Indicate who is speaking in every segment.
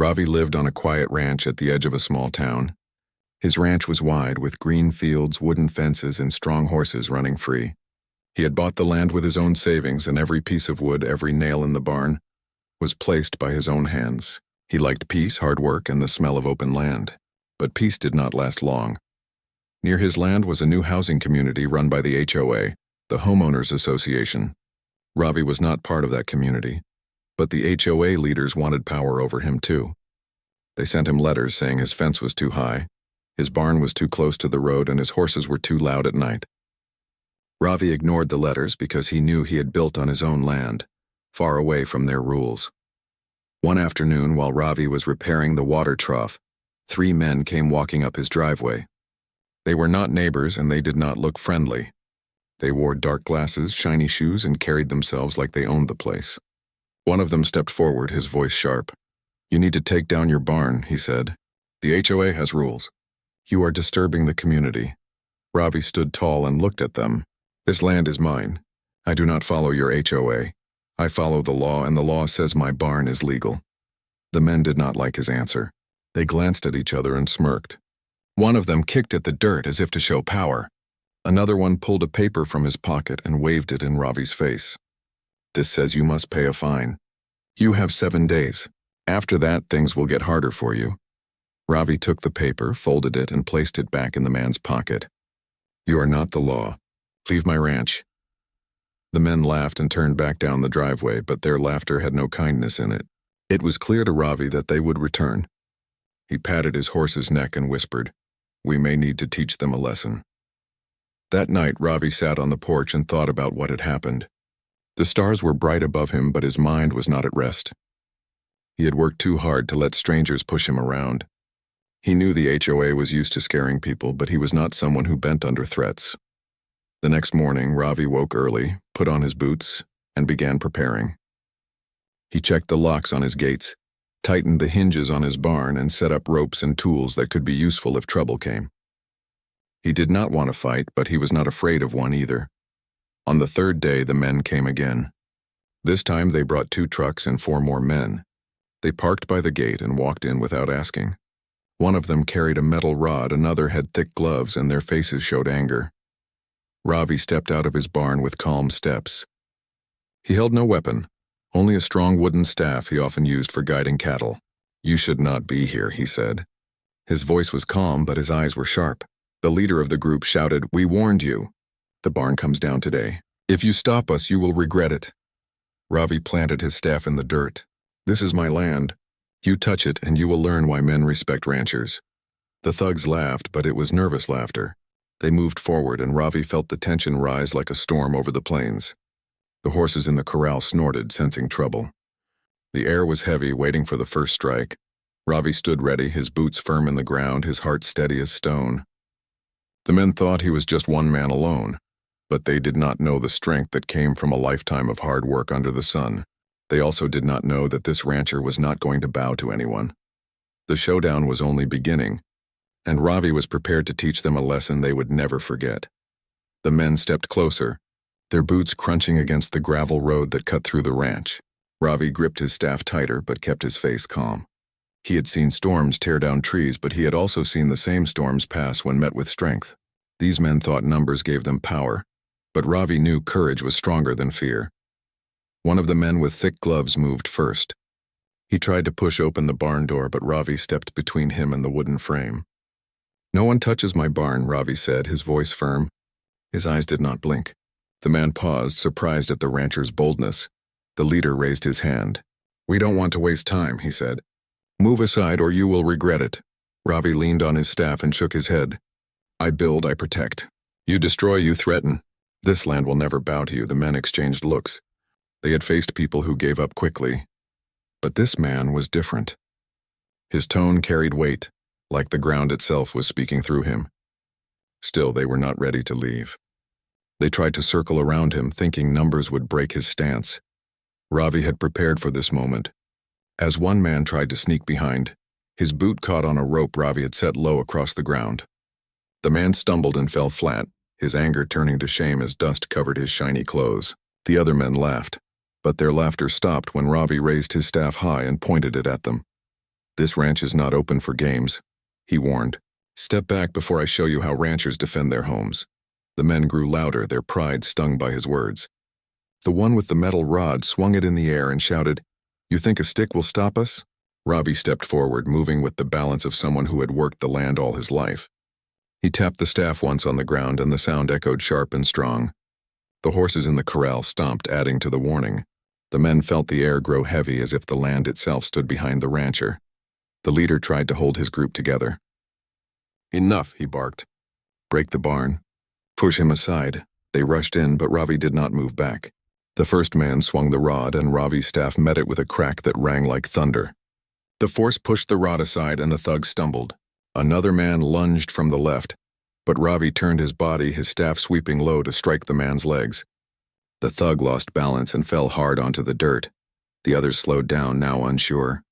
Speaker 1: Ravi lived on a quiet ranch at the edge of a small town. His ranch was wide, with green fields, wooden fences, and strong horses running free. He had bought the land with his own savings, and every piece of wood, every nail in the barn, was placed by his own hands. He liked peace, hard work, and the smell of open land. But peace did not last long. Near his land was a new housing community run by the HOA, the Homeowners Association. Ravi was not part of that community, but the HOA leaders wanted power over him too. They sent him letters saying his fence was too high, his barn was too close to the road, and his horses were too loud at night. Ravi ignored the letters because he knew he had built on his own land, far away from their rules. One afternoon, while Ravi was repairing the water trough, 3 men came walking up his driveway. They were not neighbors, and they did not look friendly. They wore dark glasses, shiny shoes, and carried themselves like they owned the place. One of them stepped forward, his voice sharp. "You need to take down your barn," he said. "The HOA has rules. You are disturbing the community." Ravi stood tall and looked at them. "This land is mine. I do not follow your HOA. I follow the law, and the law says my barn is legal." The men did not like his answer. They glanced at each other and smirked. One of them kicked at the dirt as if to show power. Another one pulled a paper from his pocket and waved it in Ravi's face. "This says you must pay a fine. You have 7 days. After that, things will get harder for you." Ravi took the paper, folded it, and placed it back in the man's pocket. "You are not the law. Leave my ranch." The men laughed and turned back down the driveway, but their laughter had no kindness in it. It was clear to Ravi that they would return. He patted his horse's neck and whispered, "We may need to teach them a lesson." That night, Ravi sat on the porch and thought about what had happened. The stars were bright above him, but his mind was not at rest. He had worked too hard to let strangers push him around. He knew the HOA was used to scaring people, but he was not someone who bent under threats. The next morning, Ravi woke early, put on his boots, and began preparing. He checked the locks on his gates, tightened the hinges on his barn, and set up ropes and tools that could be useful if trouble came. He did not want to fight, but he was not afraid of one either. On the 3rd day, the men came again. This time they brought 2 trucks and 4 more men. They parked by the gate and walked in without asking. One of them carried a metal rod, another had thick gloves, and their faces showed anger. Ravi stepped out of his barn with calm steps. He held no weapon, only a strong wooden staff he often used for guiding cattle. "You should not be here," he said. His voice was calm, but his eyes were sharp. The leader of the group shouted, "We warned you. The barn comes down today. If you stop us, you will regret it." Ravi planted his staff in the dirt. "This is my land. You touch it, and you will learn why men respect ranchers." The thugs laughed, but it was nervous laughter. They moved forward, and Ravi felt the tension rise like a storm over the plains. The horses in the corral snorted, sensing trouble. The air was heavy, waiting for the first strike. Ravi stood ready, his boots firm in the ground, his heart steady as stone. The men thought he was just one man alone, but they did not know the strength that came from a lifetime of hard work under the sun. They also did not know that this rancher was not going to bow to anyone. The showdown was only beginning, and Ravi was prepared to teach them a lesson they would never forget. The men stepped closer, their boots crunching against the gravel road that cut through the ranch. Ravi gripped his staff tighter but kept his face calm. He had seen storms tear down trees, but he had also seen the same storms pass when met with strength. These men thought numbers gave them power, but Ravi knew courage was stronger than fear. One of the men with thick gloves moved first. He tried to push open the barn door, but Ravi stepped between him and the wooden frame. "No one touches my barn," Ravi said, his voice firm. His eyes did not blink. The man paused, surprised at the rancher's boldness. The leader raised his hand. "We don't want to waste time," he said. "Move aside or you will regret it." Ravi leaned on his staff and shook his head. "I build, I protect. You destroy, you threaten. This land will never bow to you." The men exchanged looks. They had faced people who gave up quickly. But this man was different. His tone carried weight, like the ground itself was speaking through him. Still, they were not ready to leave. They tried to circle around him, thinking numbers would break his stance. Ravi had prepared for this moment. As one man tried to sneak behind, his boot caught on a rope Ravi had set low across the ground. The man stumbled and fell flat, his anger turning to shame as dust covered his shiny clothes. The other men laughed, but their laughter stopped when Ravi raised his staff high and pointed it at them. "This ranch is not open for games," he warned. "Step back before I show you how ranchers defend their homes." The men grew louder, their pride stung by his words. The one with the metal rod swung it in the air and shouted, "You think a stick will stop us?" Ravi stepped forward, moving with the balance of someone who had worked the land all his life. He tapped the staff once on the ground and the sound echoed sharp and strong. The horses in the corral stomped, adding to the warning. The men felt the air grow heavy as if the land itself stood behind the rancher. The leader tried to hold his group together. "Enough," he barked. "Break the barn. Push him aside." They rushed in, but Ravi did not move back. The first man swung the rod, and Ravi's staff met it with a crack that rang like thunder. The force pushed the rod aside, and the thug stumbled. Another man lunged from the left, but Ravi turned his body, his staff sweeping low to strike the man's legs. The thug lost balance and fell hard onto the dirt. The others slowed down, now unsure.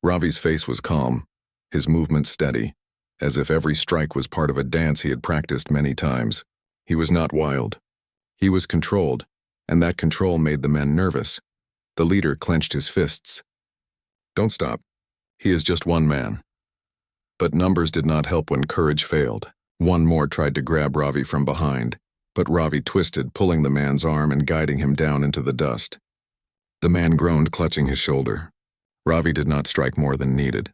Speaker 1: Ravi's face was calm, his movement steady, as if every strike was part of a dance he had practiced many times. He was not wild. He was controlled, and that control made the men nervous. The leader clenched his fists. "Don't stop. He is just one man." But numbers did not help when courage failed. One more tried to grab Ravi from behind, but Ravi twisted, pulling the man's arm and guiding him down into the dust. The man groaned, clutching his shoulder. Ravi did not strike more than needed.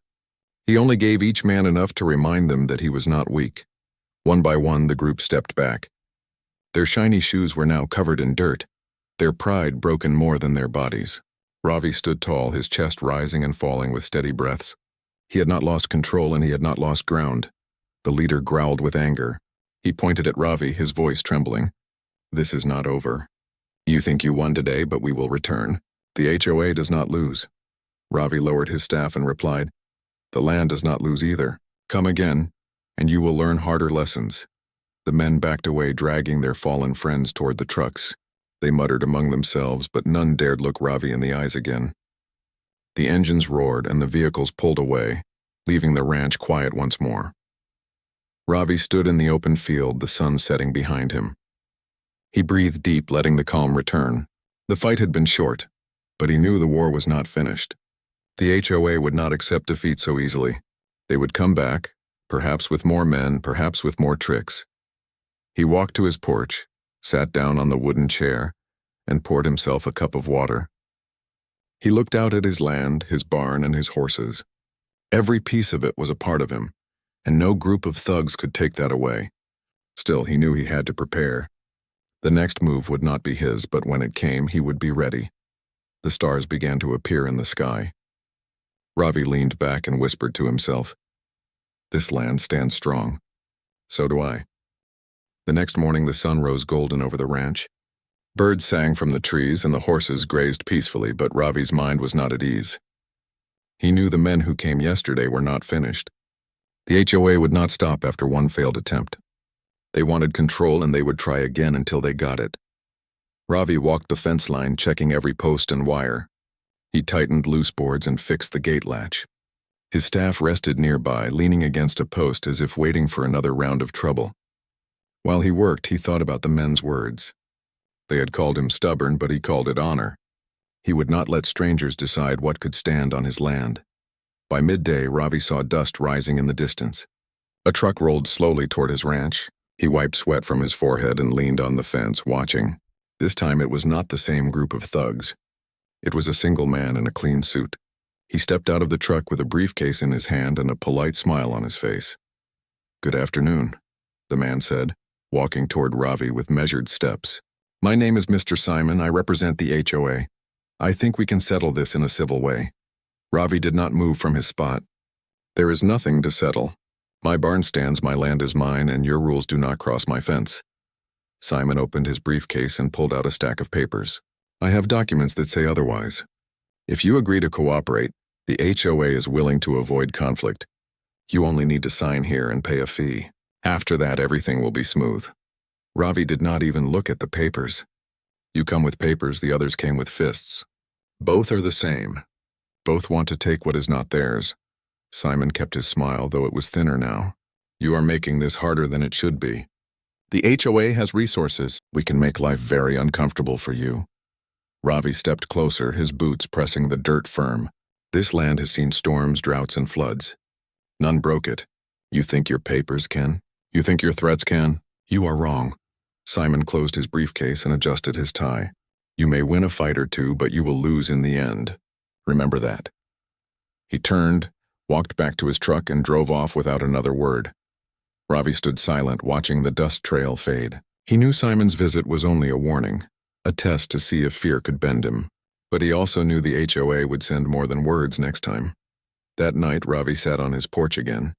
Speaker 1: He only gave each man enough to remind them that he was not weak. One by one, the group stepped back. Their shiny shoes were now covered in dirt, their pride broken more than their bodies. Ravi stood tall, his chest rising and falling with steady breaths. He had not lost control and he had not lost ground. The leader growled with anger. He pointed at Ravi, his voice trembling. "This is not over. You think you won today, but we will return. The HOA does not lose." Ravi lowered his staff and replied, "The land does not lose either. Come again, and you will learn harder lessons." The men backed away, dragging their fallen friends toward the trucks. They muttered among themselves, but none dared look Ravi in the eyes again. The engines roared and the vehicles pulled away, leaving the ranch quiet once more. Ravi stood in the open field, the sun setting behind him. He breathed deep, letting the calm return. The fight had been short, but he knew the war was not finished. The HOA would not accept defeat so easily. They would come back, perhaps with more men, perhaps with more tricks. He walked to his porch, sat down on the wooden chair, and poured himself a cup of water. He looked out at his land, his barn, and his horses. Every piece of it was a part of him, and no group of thugs could take that away. Still, he knew he had to prepare. The next move would not be his, but when it came, he would be ready. The stars began to appear in the sky. Ravi leaned back and whispered to himself, "This land stands strong. So do I." The next morning, the sun rose golden over the ranch. Birds sang from the trees and the horses grazed peacefully, but Ravi's mind was not at ease. He knew the men who came yesterday were not finished. The HOA would not stop after one failed attempt. They wanted control and they would try again until they got it. Ravi walked the fence line, checking every post and wire. He tightened loose boards and fixed the gate latch. His staff rested nearby, leaning against a post as if waiting for another round of trouble. While he worked, he thought about the men's words. They had called him stubborn, but he called it honor. He would not let strangers decide what could stand on his land. By midday, Ravi saw dust rising in the distance. A truck rolled slowly toward his ranch. He wiped sweat from his forehead and leaned on the fence, watching. This time it was not the same group of thugs. It was a single man in a clean suit. He stepped out of the truck with a briefcase in his hand and a polite smile on his face. "Good afternoon," the man said, walking toward Ravi with measured steps. "My name is Mr. Simon. I represent the HOA. I think we can settle this in a civil way." Ravi did not move from his spot. "There is nothing to settle. My barn stands, my land is mine, and your rules do not cross my fence." Simon opened his briefcase and pulled out a stack of papers. "I have documents that say otherwise. If you agree to cooperate, the HOA is willing to avoid conflict. You only need to sign here and pay a fee. After that, everything will be smooth." Ravi did not even look at the papers. You come with papers, the others came with fists. Both are the same. Both want to take what is not theirs. Simon kept his smile, though it was thinner now. "You are making this harder than it should be. The HOA has resources. We can make life very uncomfortable for you." Ravi stepped closer, his boots pressing the dirt firm. This land has seen storms, droughts, and floods. None broke it. You think your papers can? You think your threats can? You are wrong. Simon closed his briefcase and adjusted his tie. You may win a fight or two, but you will lose in the end. Remember that. He turned, walked back to his truck, and drove off without another word. Ravi stood silent, watching the dust trail fade. He knew Simon's visit was only a warning, a test to see if fear could bend him. But he also knew the HOA would send more than words next time. That night, Ravi sat on his porch again.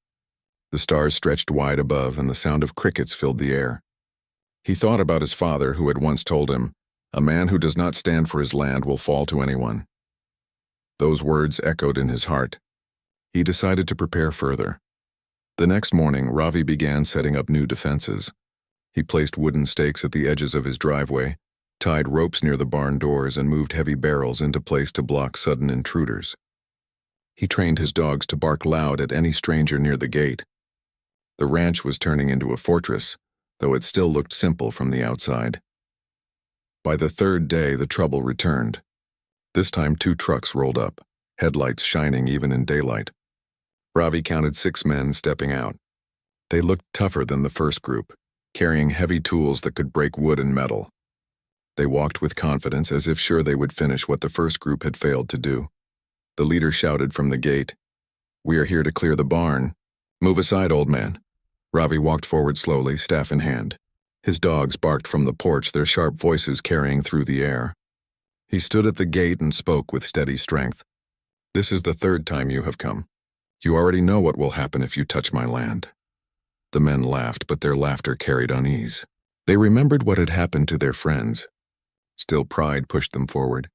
Speaker 1: The stars stretched wide above, and the sound of crickets filled the air. He thought about his father, who had once told him, "A man who does not stand for his land will fall to anyone." Those words echoed in his heart. He decided to prepare further. The next morning, Ravi began setting up new defenses. He placed wooden stakes at the edges of his driveway, tied ropes near the barn doors, and moved heavy barrels into place to block sudden intruders. He trained his dogs to bark loud at any stranger near the gate. The ranch was turning into a fortress, though it still looked simple from the outside. By the third day, the trouble returned. This time 2 trucks rolled up, headlights shining even in daylight. Ravi counted 6 men stepping out. They looked tougher than the first group, carrying heavy tools that could break wood and metal. They walked with confidence, as if sure they would finish what the first group had failed to do. The leader shouted from the gate, "We are here to clear the barn. Move aside, old man." Ravi walked forward slowly, staff in hand. His dogs barked from the porch, their sharp voices carrying through the air. He stood at the gate and spoke with steady strength. "This is the 3rd time you have come. You already know what will happen if you touch my land." The men laughed, but their laughter carried unease. They remembered what had happened to their friends. Still, pride pushed them forward.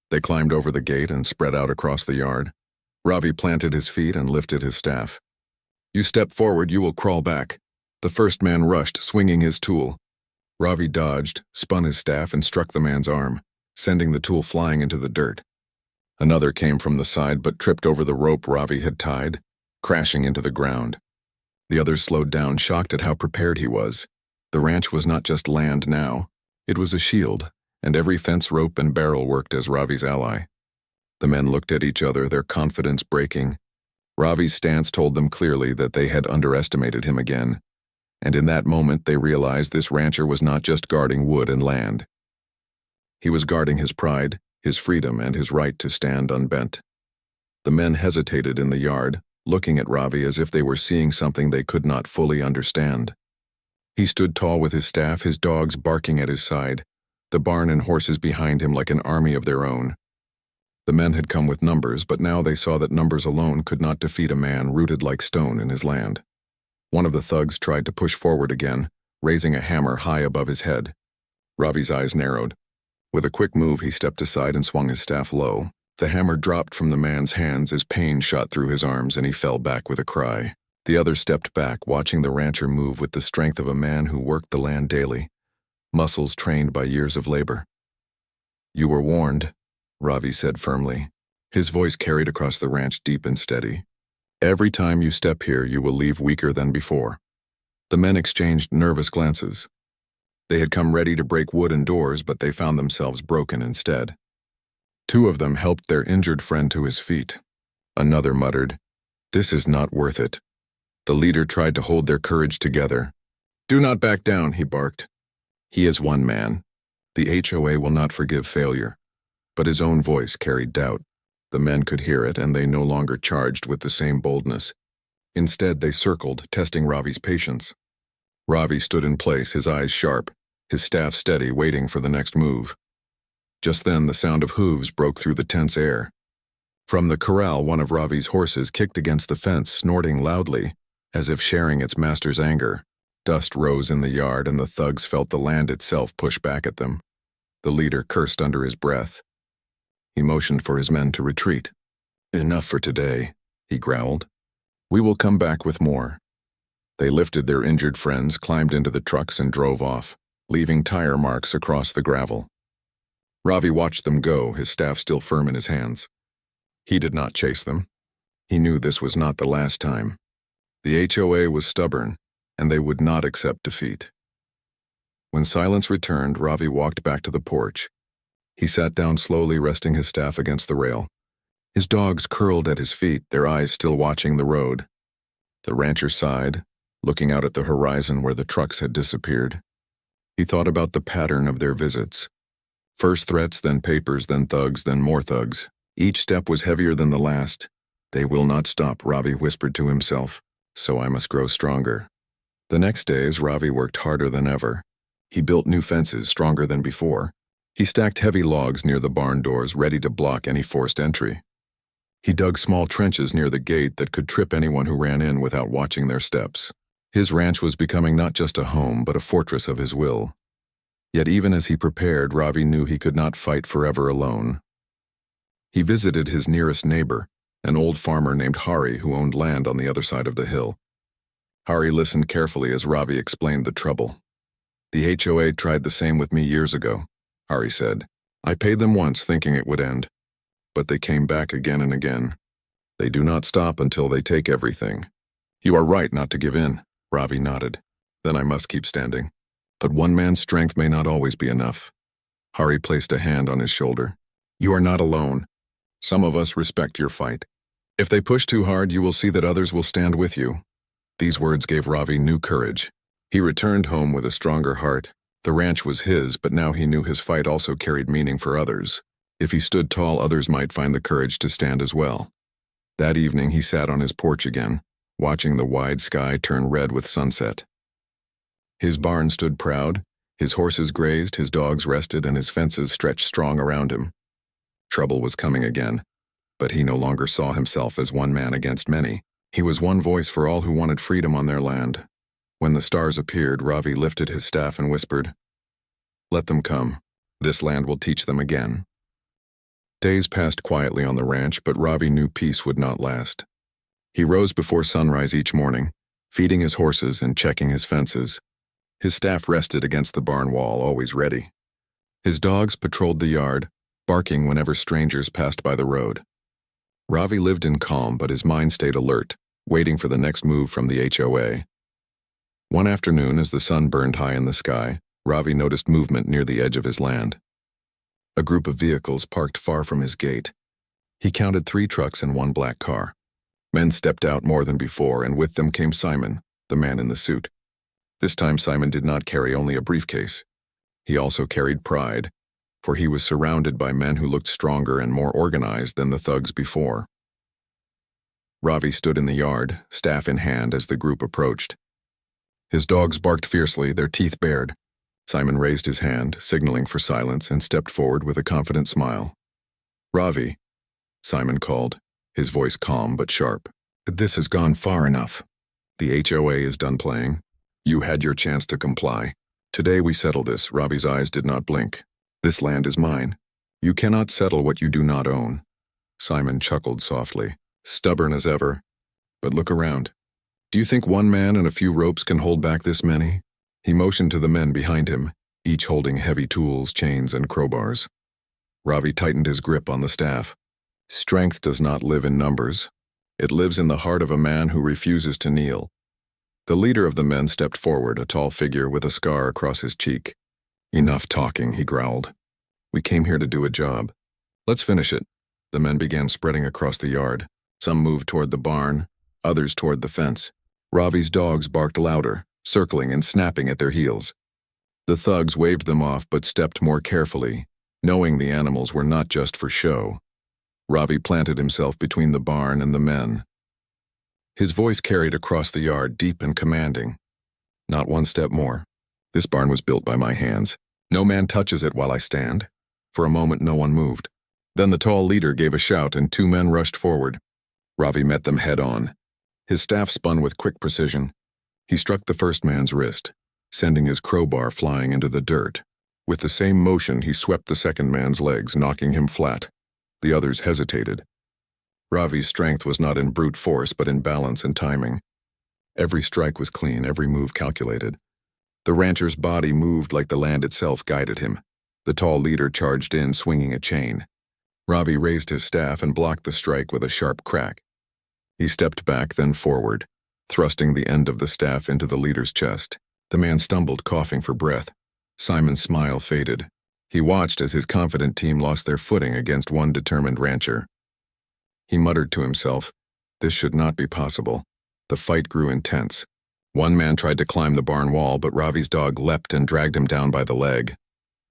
Speaker 1: They climbed over the gate and spread out across the yard. Ravi planted his feet and lifted his staff. "You step forward, you will crawl back." The first man rushed, swinging his tool. Ravi dodged, spun his staff, and struck the man's arm, sending the tool flying into the dirt. Another came from the side but tripped over the rope Ravi had tied, crashing into the ground. The others slowed down, shocked at how prepared he was. The ranch was not just land now. It was a shield, and every fence, rope, and barrel worked as Ravi's ally. The men looked at each other, their confidence breaking. Ravi's stance told them clearly that they had underestimated him again, and in that moment they realized this rancher was not just guarding wood and land. He was guarding his pride, his freedom, and his right to stand unbent. The men hesitated in the yard, looking at Ravi as if they were seeing something they could not fully understand. He stood tall with his staff, his dogs barking at his side, the barn and horses behind him like an army of their own. The men had come with numbers, but now they saw that numbers alone could not defeat a man rooted like stone in his land. One of the thugs tried to push forward again, raising a hammer high above his head. Ravi's eyes narrowed. With a quick move, he stepped aside and swung his staff low. The hammer dropped from the man's hands as pain shot through his arms, and he fell back with a cry. The other stepped back, watching the rancher move with the strength of a man who worked the land daily, muscles trained by years of labor. "You were warned," Ravi said firmly. His voice carried across the ranch, deep and steady. "Every time you step here, you will leave weaker than before." The men exchanged nervous glances. They had come ready to break wood and doors, but they found themselves broken instead. 2 of them helped their injured friend to his feet. Another muttered, "This is not worth it." The leader tried to hold their courage together. "Do not back down," he barked. He is one man. The HOA will not forgive failure. But his own voice carried doubt. The men could hear it, and they no longer charged with the same boldness. Instead, they circled, testing Ravi's patience. Ravi stood in place, his eyes sharp, his staff steady, waiting for the next move. Just then, the sound of hooves broke through the tense air. From the corral, one of Ravi's horses kicked against the fence, snorting loudly, as if sharing its master's anger. Dust rose in the yard, and the thugs felt the land itself push back at them. The leader cursed under his breath. He motioned for his men to retreat. "Enough for today," he growled. "We will come back with more." They lifted their injured friends, climbed into the trucks, and drove off, leaving tire marks across the gravel. Ravi watched them go, his staff still firm in his hands. He did not chase them. He knew this was not the last time. The HOA was stubborn, and they would not accept defeat. When silence returned, Ravi walked back to the porch. He sat down slowly, resting his staff against the rail. His dogs curled at his feet, their eyes still watching the road. The rancher sighed, looking out at the horizon where the trucks had disappeared. He thought about the pattern of their visits. First threats, then papers, then thugs, then more thugs. Each step was heavier than the last. They will not stop, Ravi whispered to himself, so I must grow stronger. The next days, Ravi worked harder than ever. He built new fences, stronger than before. He stacked heavy logs near the barn doors, ready to block any forced entry. He dug small trenches near the gate that could trip anyone who ran in without watching their steps. His ranch was becoming not just a home, but a fortress of his will. Yet even as he prepared, Ravi knew he could not fight forever alone. He visited his nearest neighbor, an old farmer named Hari who owned land on the other side of the hill. Hari listened carefully as Ravi explained the trouble. The HOA tried the same with me years ago, Hari said. I paid them once thinking it would end, but they came back again and again. They do not stop until they take everything. You are right not to give in, Ravi nodded. Then I must keep standing. But one man's strength may not always be enough. Hari placed a hand on his shoulder. You are not alone. Some of us respect your fight. If they push too hard, you will see that others will stand with you. These words gave Ravi new courage. He returned home with a stronger heart. The ranch was his, but now he knew his fight also carried meaning for others. If he stood tall, others might find the courage to stand as well. That evening, he sat on his porch again, watching the wide sky turn red with sunset. His barn stood proud, his horses grazed, his dogs rested, and his fences stretched strong around him. Trouble was coming again, but he no longer saw himself as one man against many. He was one voice for all who wanted freedom on their land. When the stars appeared, Ravi lifted his staff and whispered, Let them come. This land will teach them again. Days passed quietly on the ranch, but Ravi knew peace would not last. He rose before sunrise each morning, feeding his horses and checking his fences. His staff rested against the barn wall, always ready. His dogs patrolled the yard, barking whenever strangers passed by the road. Ravi lived in calm, but his mind stayed alert, waiting for the next move from the HOA. One afternoon, as the sun burned high in the sky, Ravi noticed movement near the edge of his land. A group of vehicles parked far from his gate. He counted 3 trucks and 1 black car. Men stepped out more than before, and with them came Simon, the man in the suit. This time Simon did not carry only a briefcase. He also carried pride, for he was surrounded by men who looked stronger and more organized than the thugs before. Ravi stood in the yard, staff in hand, as the group approached. His dogs barked fiercely, their teeth bared. Simon raised his hand, signaling for silence, and stepped forward with a confident smile. Ravi, Simon called, his voice calm but sharp. This has gone far enough. The HOA is done playing. You had your chance to comply. Today we settle this. Ravi's eyes did not blink. This land is mine. You cannot settle what you do not own. Simon chuckled softly, stubborn as ever. But look around. Do you think one man and a few ropes can hold back this many? He motioned to the men behind him, each holding heavy tools, chains, and crowbars. Ravi tightened his grip on the staff. Strength does not live in numbers. It lives in the heart of a man who refuses to kneel. The leader of the men stepped forward, a tall figure with a scar across his cheek. Enough talking, he growled. We came here to do a job. Let's finish it. The men began spreading across the yard. Some moved toward the barn, others toward the fence. Ravi's dogs barked louder, circling and snapping at their heels. The thugs waved them off but stepped more carefully, knowing the animals were not just for show. Ravi planted himself between the barn and the men. His voice carried across the yard, deep and commanding. Not one step more. This barn was built by my hands. No man touches it while I stand. For a moment no one moved. Then the tall leader gave a shout and 2 men rushed forward. Ravi met them head on. His staff spun with quick precision. He struck the first man's wrist, sending his crowbar flying into the dirt. With the same motion, he swept the second man's legs, knocking him flat. The others hesitated. Ravi's strength was not in brute force, but in balance and timing. Every strike was clean, every move calculated. The rancher's body moved like the land itself guided him. The tall leader charged in, swinging a chain. Ravi raised his staff and blocked the strike with a sharp crack. He stepped back, then forward, thrusting the end of the staff into the leader's chest. The man stumbled, coughing for breath. Simon's smile faded. He watched as his confident team lost their footing against one determined rancher. He muttered to himself, "This should not be possible." The fight grew intense. One man tried to climb the barn wall, but Ravi's dog leapt and dragged him down by the leg.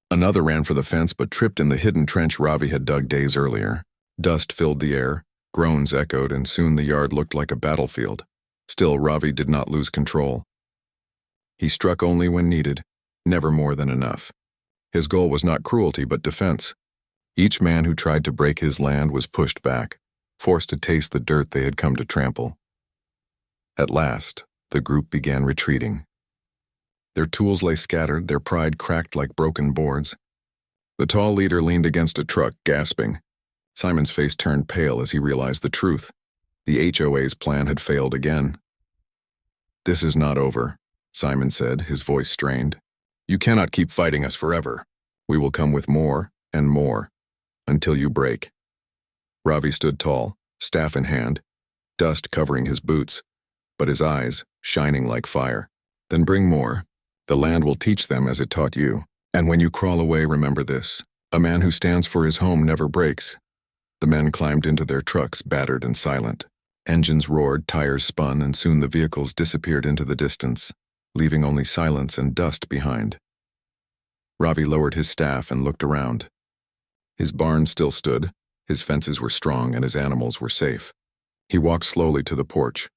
Speaker 1: Another ran for the fence but tripped in the hidden trench Ravi had dug days earlier. Dust filled the air, groans echoed, and soon the yard looked like a battlefield. Still, Ravi did not lose control. He struck only when needed, never more than enough. His goal was not cruelty but defense. Each man who tried to break his land was pushed back, forced to taste the dirt they had come to trample. At last, the group began retreating. Their tools lay scattered, their pride cracked like broken boards. The tall leader leaned against a truck, gasping. Simon's face turned pale as he realized the truth. The HOA's plan had failed again. "This is not over," Simon said, his voice strained. "You cannot keep fighting us forever. We will come with more and more, until you break." Ravi stood tall, staff in hand, dust covering his boots, but his eyes shining like fire. "Then bring more. The land will teach them as it taught you. And when you crawl away, remember this: a man who stands for his home never breaks." The men climbed into their trucks, battered and silent. Engines roared, tires spun, and soon the vehicles disappeared into the distance, leaving only silence and dust behind. Ravi lowered his staff and looked around. His barn still stood, his fences were strong, and his animals were safe. He walked slowly to the porch,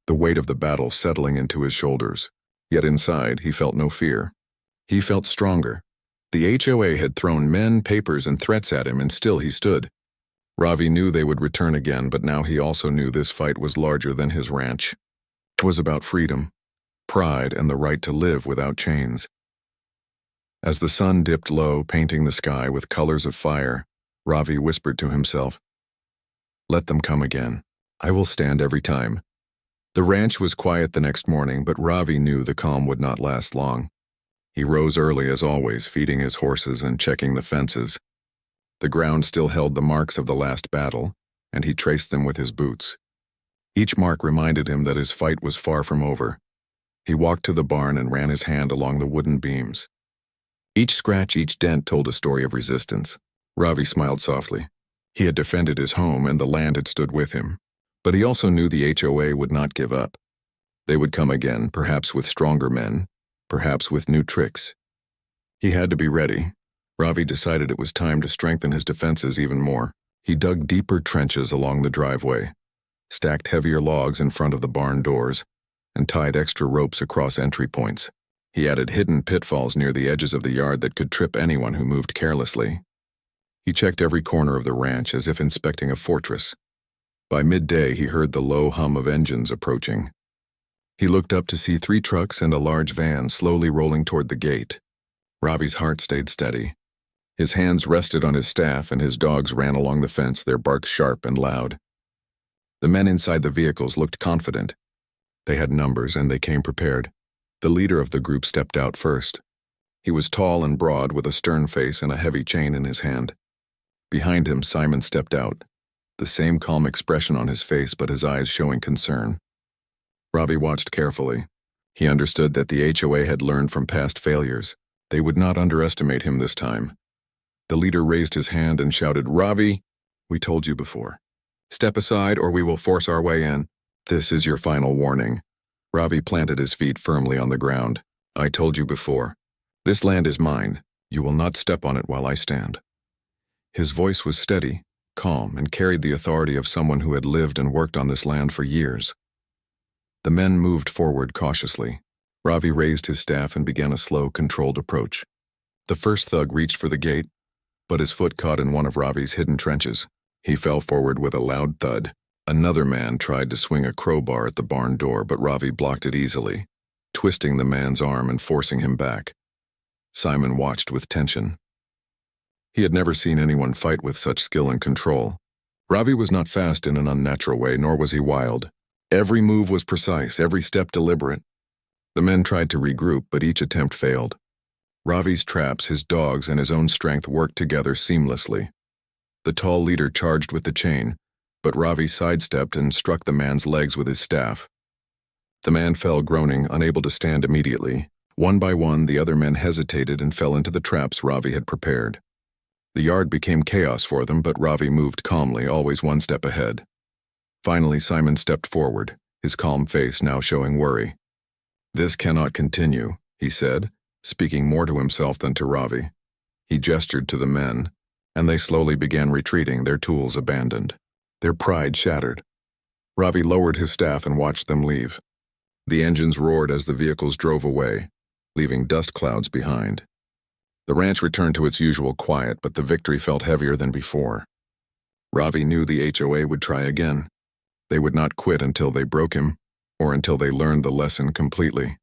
Speaker 1: the weight of the battle settling into his shoulders. Yet inside, he felt no fear. He felt stronger. The HOA had thrown men, papers, and threats at him, and still he stood. Ravi knew they would return again, but now he also knew this fight was larger than his ranch. It was about freedom, pride, and the right to live without chains. As the sun dipped low, painting the sky with colors of fire, Ravi whispered to himself, "Let them come again. I will stand every time." The ranch was quiet the next morning, but Ravi knew the calm would not last long. He rose early as always, feeding his horses and checking the fences. The ground still held the marks of the last battle, and he traced them with his boots. Each mark reminded him that his fight was far from over. He walked to the barn and ran his hand along the wooden beams. Each scratch, each dent told a story of resistance. Ravi smiled softly. He had defended his home and the land had stood with him. But he also knew the HOA would not give up. They would come again, perhaps with stronger men, perhaps with new tricks. He had to be ready. Ravi decided it was time to strengthen his defenses even more. He dug deeper trenches along the driveway, stacked heavier logs in front of the barn doors, and tied extra ropes across entry points. He added hidden pitfalls near the edges of the yard that could trip anyone who moved carelessly. He checked every corner of the ranch as if inspecting a fortress. By midday, he heard the low hum of engines approaching. He looked up to see 3 trucks and a large van slowly rolling toward the gate. Ravi's heart stayed steady. His hands rested on his staff and his dogs ran along the fence, their barks sharp and loud. The men inside the vehicles looked confident. They had numbers and they came prepared. The leader of the group stepped out first. He was tall and broad with a stern face and a heavy chain in his hand. Behind him, Simon stepped out, the same calm expression on his face but his eyes showing concern. Ravi watched carefully. He understood that the HOA had learned from past failures. They would not underestimate him this time. The leader raised his hand and shouted, "Ravi, we told you before. Step aside or we will force our way in. This is your final warning." Ravi planted his feet firmly on the ground. "I told you before. This land is mine. You will not step on it while I stand." His voice was steady, calm, and carried the authority of someone who had lived and worked on this land for years. The men moved forward cautiously. Ravi raised his staff and began a slow, controlled approach. The first thug reached for the gate, but his foot caught in one of Ravi's hidden trenches. He fell forward with a loud thud. Another man tried to swing a crowbar at the barn door, but Ravi blocked it easily, twisting the man's arm and forcing him back. Simon watched with tension. He had never seen anyone fight with such skill and control. Ravi was not fast in an unnatural way, nor was he wild. Every move was precise, every step deliberate. The men tried to regroup, but each attempt failed. Ravi's traps, his dogs, and his own strength worked together seamlessly. The tall leader charged with the chain, but Ravi sidestepped and struck the man's legs with his staff. The man fell groaning, unable to stand immediately. One by one, the other men hesitated and fell into the traps Ravi had prepared. The yard became chaos for them, but Ravi moved calmly, always one step ahead. Finally, Simon stepped forward, his calm face now showing worry. "This cannot continue," he said, speaking more to himself than to Ravi. He gestured to the men, and they slowly began retreating, their tools abandoned, their pride shattered. Ravi lowered his staff and watched them leave. The engines roared as the vehicles drove away, leaving dust clouds behind. The ranch returned to its usual quiet, but the victory felt heavier than before. Ravi knew the HOA would try again. They would not quit until they broke him, or until they learned the lesson completely.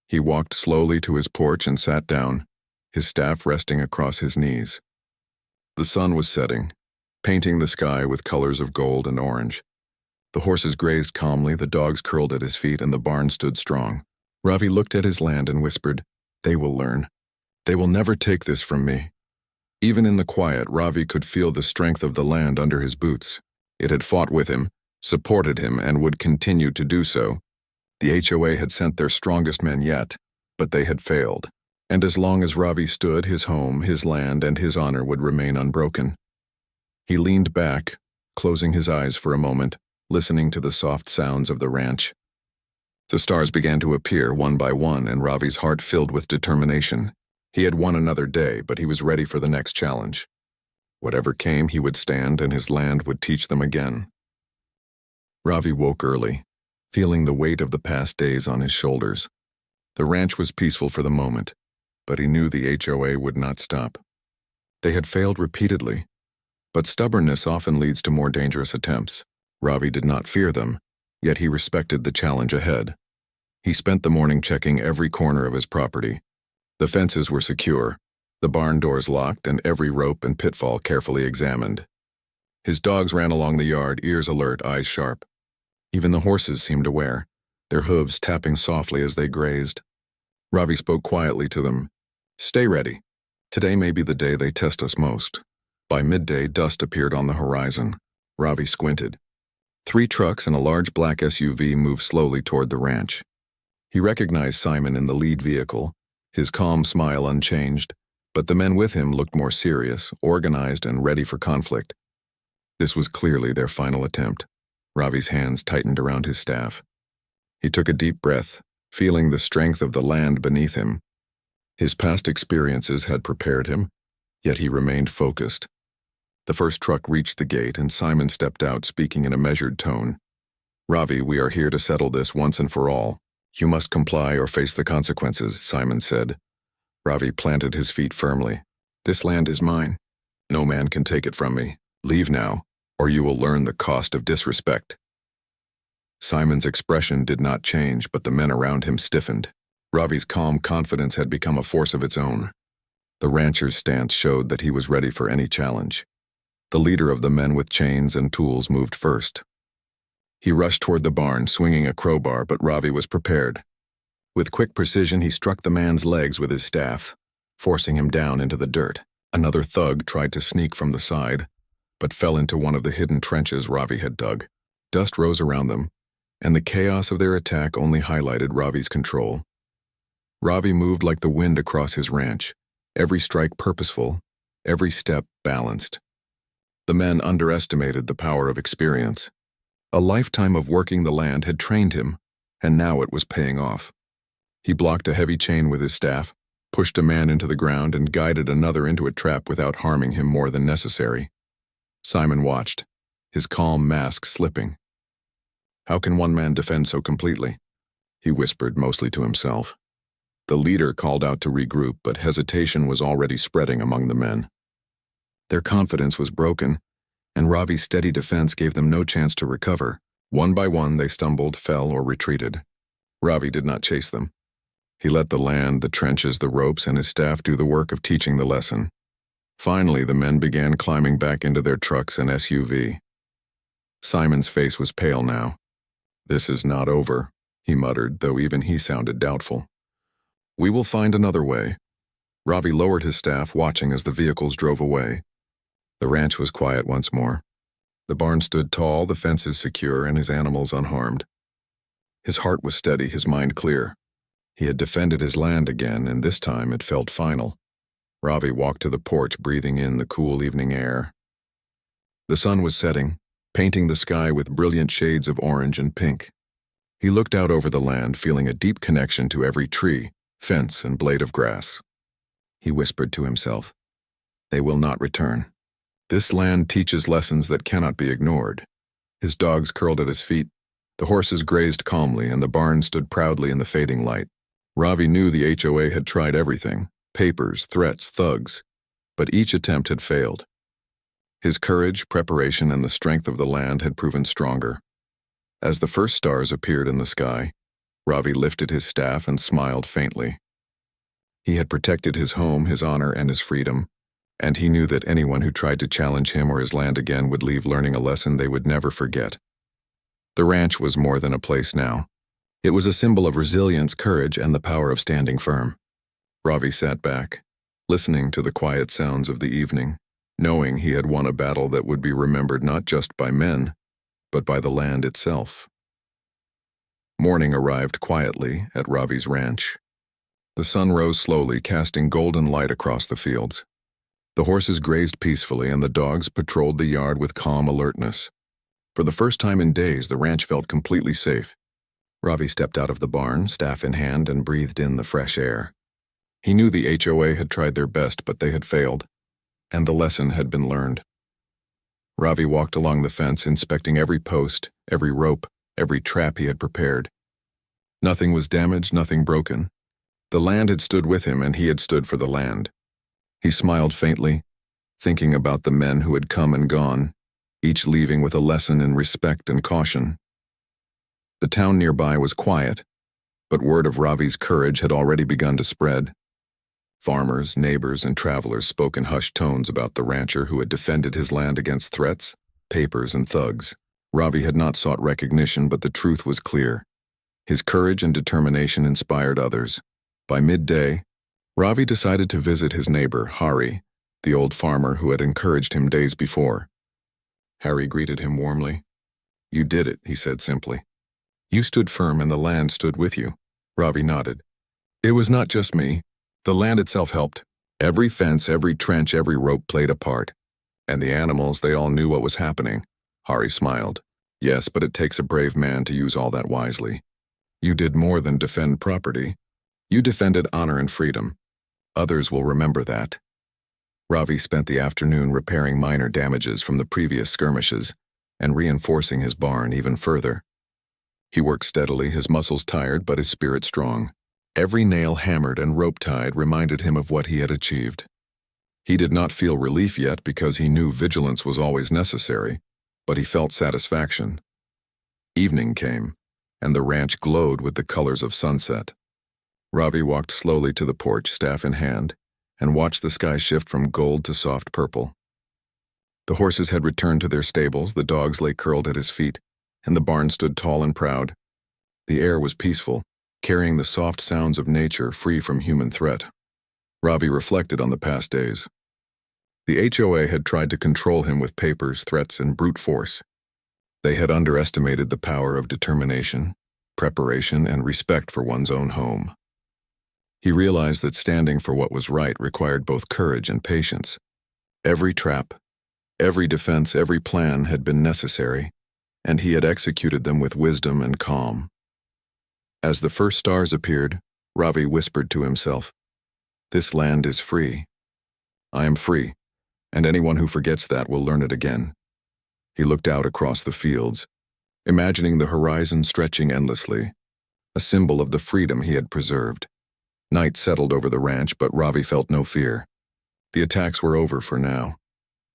Speaker 1: He walked slowly to his porch and sat down, his staff resting across his knees. The sun was setting, painting the sky with colors of gold and orange. The horses grazed calmly, the dogs curled at his feet, and the barn stood strong. Ravi looked at his land and whispered, "They will learn. They will never take this from me." Even in the quiet, Ravi could feel the strength of the land under his boots. It had fought with him, supported him, and would continue to do so. The HOA had sent their strongest men yet, but they had failed. And as long as Ravi stood, his home, his land, and his honor would remain unbroken. He leaned back, closing his eyes for a moment, listening to the soft sounds of the ranch. The stars began to appear one by one, and Ravi's heart filled with determination. He had won another day, but he was ready for the next challenge. Whatever came, he would stand, and his land would teach them again. Ravi woke early, feeling the weight of the past days on his shoulders. The ranch was peaceful for the moment, but he knew the HOA would not stop. They had failed repeatedly, but stubbornness often leads to more dangerous attempts. Ravi did not fear them, yet he respected the challenge ahead. He spent the morning checking every corner of his property. The fences were secure, the barn doors locked, and every rope and pitfall carefully examined. His dogs ran along the yard, ears alert, eyes sharp. Even the horses seemed aware, their hooves tapping softly as they grazed. Ravi spoke quietly to them. "Stay ready. Today may be the day they test us most." By midday, dust appeared on the horizon. Ravi squinted. 3 trucks and a large black SUV moved slowly toward the ranch. He recognized Simon in the lead vehicle, his calm smile unchanged, but the men with him looked more serious, organized, and ready for conflict. This was clearly their final attempt. Ravi's hands tightened around his staff. He took a deep breath, feeling the strength of the land beneath him. His past experiences had prepared him, yet he remained focused. The first truck reached the gate, and Simon stepped out, speaking in a measured tone. "Ravi, we are here to settle this once and for all. You must comply or face the consequences," Simon said. Ravi planted his feet firmly. "This land is mine. No man can take it from me. Leave now, or you will learn the cost of disrespect." Simon's expression did not change, but the men around him stiffened. Ravi's calm confidence had become a force of its own. The rancher's stance showed that he was ready for any challenge. The leader of the men with chains and tools moved first. He rushed toward the barn, swinging a crowbar, but Ravi was prepared. With quick precision, he struck the man's legs with his staff, forcing him down into the dirt. Another thug tried to sneak from the side, but fell into one of the hidden trenches Ravi had dug. Dust rose around them, and the chaos of their attack only highlighted Ravi's control. Ravi moved like the wind across his ranch, every strike purposeful, every step balanced. The men underestimated the power of experience. A lifetime of working the land had trained him, and now it was paying off. He blocked a heavy chain with his staff, pushed a man into the ground, and guided another into a trap without harming him more than necessary. Simon watched, his calm mask slipping. "How can one man defend so completely?" he whispered, mostly to himself. The leader called out to regroup, but hesitation was already spreading among the men. Their confidence was broken, and Ravi's steady defense gave them no chance to recover. One by one, they stumbled, fell, or retreated. Ravi did not chase them. He let the land, the trenches, the ropes, and his staff do the work of teaching the lesson. Finally, the men began climbing back into their trucks and SUV. Simon's face was pale now. "This is not over," he muttered, though even he sounded doubtful. "We will find another way." Ravi lowered his staff, watching as the vehicles drove away. The ranch was quiet once more. The barn stood tall, the fences secure, and his animals unharmed. His heart was steady, his mind clear. He had defended his land again, and this time it felt final. Ravi walked to the porch, breathing in the cool evening air. The sun was setting, painting the sky with brilliant shades of orange and pink. He looked out over the land, feeling a deep connection to every tree, fence, and blade of grass. He whispered to himself, "They will not return. This land teaches lessons that cannot be ignored." His dogs curled at his feet, the horses grazed calmly, and the barn stood proudly in the fading light. Ravi knew the HOA had tried everything, papers, threats, thugs, but each attempt had failed. His courage, preparation, and the strength of the land had proven stronger. As the first stars appeared in the sky, Ravi lifted his staff and smiled faintly. He had protected his home, his honor, and his freedom, and he knew that anyone who tried to challenge him or his land again would leave learning a lesson they would never forget. The ranch was more than a place now. It was a symbol of resilience, courage, and the power of standing firm. Ravi sat back, listening to the quiet sounds of the evening, knowing he had won a battle that would be remembered not just by men, but by the land itself. Morning arrived quietly at Ravi's ranch. The sun rose slowly, casting golden light across the fields. The horses grazed peacefully, and the dogs patrolled the yard with calm alertness. For the first time in days, the ranch felt completely safe. Ravi stepped out of the barn, staff in hand, and breathed in the fresh air. He knew the HOA had tried their best, but they had failed, and the lesson had been learned. Ravi walked along the fence, inspecting every post, every rope, every trap he had prepared. Nothing was damaged, nothing broken. The land had stood with him, and he had stood for the land. He smiled faintly, thinking about the men who had come and gone, each leaving with a lesson in respect and caution. The town nearby was quiet, but word of Ravi's courage had already begun to spread. Farmers, neighbors, and travelers spoke in hushed tones about the rancher who had defended his land against threats, papers, and thugs. Ravi had not sought recognition, but the truth was clear. His courage and determination inspired others. By midday, Ravi decided to visit his neighbor, Hari, the old farmer who had encouraged him days before. Hari greeted him warmly. "You did it," he said simply. "You stood firm and the land stood with you." Ravi nodded. "It was not just me. The land itself helped. Every fence, every trench, every rope played a part. And the animals, they all knew what was happening." Hari smiled. "Yes, but it takes a brave man to use all that wisely. You did more than defend property. You defended honor and freedom. Others will remember that." Ravi spent the afternoon repairing minor damages from the previous skirmishes and reinforcing his barn even further. He worked steadily, his muscles tired but his spirit strong. Every nail hammered and rope tied reminded him of what he had achieved. He did not feel relief yet because he knew vigilance was always necessary, but he felt satisfaction. Evening came, and the ranch glowed with the colors of sunset. Ravi walked slowly to the porch, staff in hand, and watched the sky shift from gold to soft purple. The horses had returned to their stables, the dogs lay curled at his feet, and the barn stood tall and proud. The air was peaceful, carrying the soft sounds of nature free from human threat. Ravi reflected on the past days. The HOA had tried to control him with papers, threats, and brute force. They had underestimated the power of determination, preparation, and respect for one's own home. He realized that standing for what was right required both courage and patience. Every trap, every defense, every plan had been necessary, and he had executed them with wisdom and calm. As the first stars appeared, Ravi whispered to himself, "This land is free. I am free, and anyone who forgets that will learn it again." He looked out across the fields, imagining the horizon stretching endlessly, a symbol of the freedom he had preserved. Night settled over the ranch, but Ravi felt no fear. The attacks were over for now,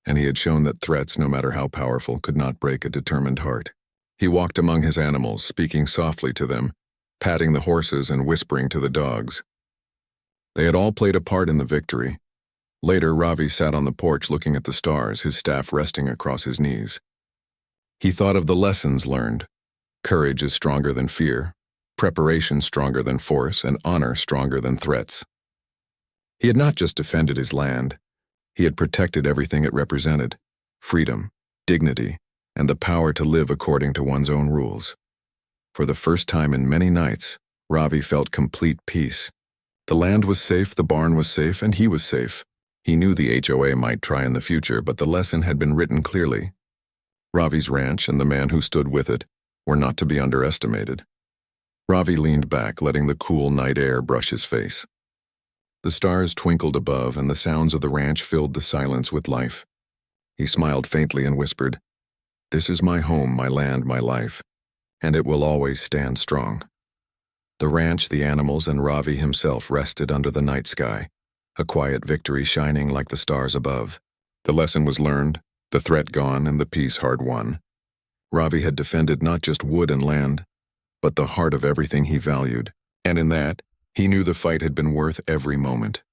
Speaker 1: and he had shown that threats, no matter how powerful, could not break a determined heart. He walked among his animals, speaking softly to them, patting the horses and whispering to the dogs. They had all played a part in the victory. Later, Ravi sat on the porch looking at the stars, his staff resting across his knees. He thought of the lessons learned. Courage is stronger than fear, preparation stronger than force, and honor stronger than threats. He had not just defended his land, he had protected everything it represented: freedom, dignity, and the power to live according to one's own rules. For the first time in many nights, Ravi felt complete peace. The land was safe, the barn was safe, and he was safe. He knew the HOA might try in the future, but the lesson had been written clearly. Ravi's ranch and the man who stood with it were not to be underestimated. Ravi leaned back, letting the cool night air brush his face. The stars twinkled above, and the sounds of the ranch filled the silence with life. He smiled faintly and whispered, "This is my home, my land, my life, and it will always stand strong." The ranch, the animals, and Ravi himself rested under the night sky, a quiet victory shining like the stars above. The lesson was learned, the threat gone, and the peace hard won. Ravi had defended not just wood and land, but the heart of everything he valued, and in that, he knew the fight had been worth every moment.